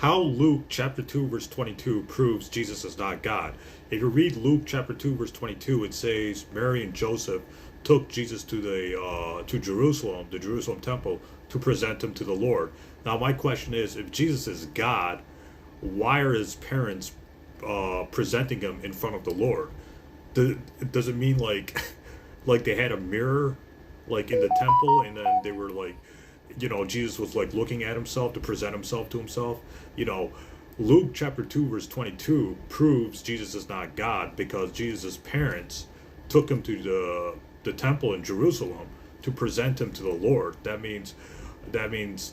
how Luke chapter 2 verse 22 proves Jesus is not God. If you read Luke chapter 2 verse 22, it says Mary and Joseph took Jesus to Jerusalem, the Jerusalem temple, to present him to the Lord. Now my question is, if Jesus is God, why are his parents presenting him in front of the Lord? Does it mean like like they had a mirror like in the temple, and then they were like, Jesus was like looking at himself to present himself to himself? you know Luke chapter 2 verse 22 proves Jesus is not God, because Jesus' parents took him to the temple in Jerusalem to present him to the Lord. That means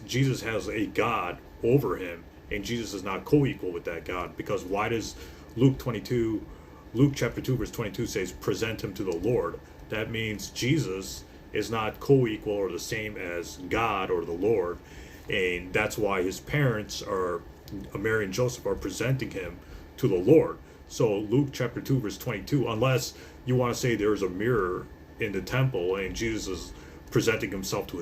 Jesus has a God over him, and Jesus is not co-equal with that God. Because why does Luke chapter 2 verse 22 says present him to the Lord? That means Jesus is not co-equal or the same as God or the Lord, and that's why his parents are, Mary and Joseph, are presenting him to the Lord. So Luke chapter 2 verse 22, unless you want to say there's a mirror in the temple and Jesus is presenting himself to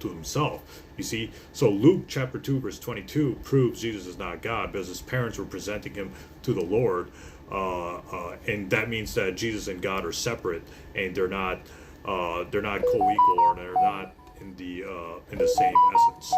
himself. You see, so Luke chapter 2 verse 22 proves Jesus is not God, because his parents were presenting him to the Lord, and that means that Jesus and God are separate, and they're not co-equal, or they're not in the same essence.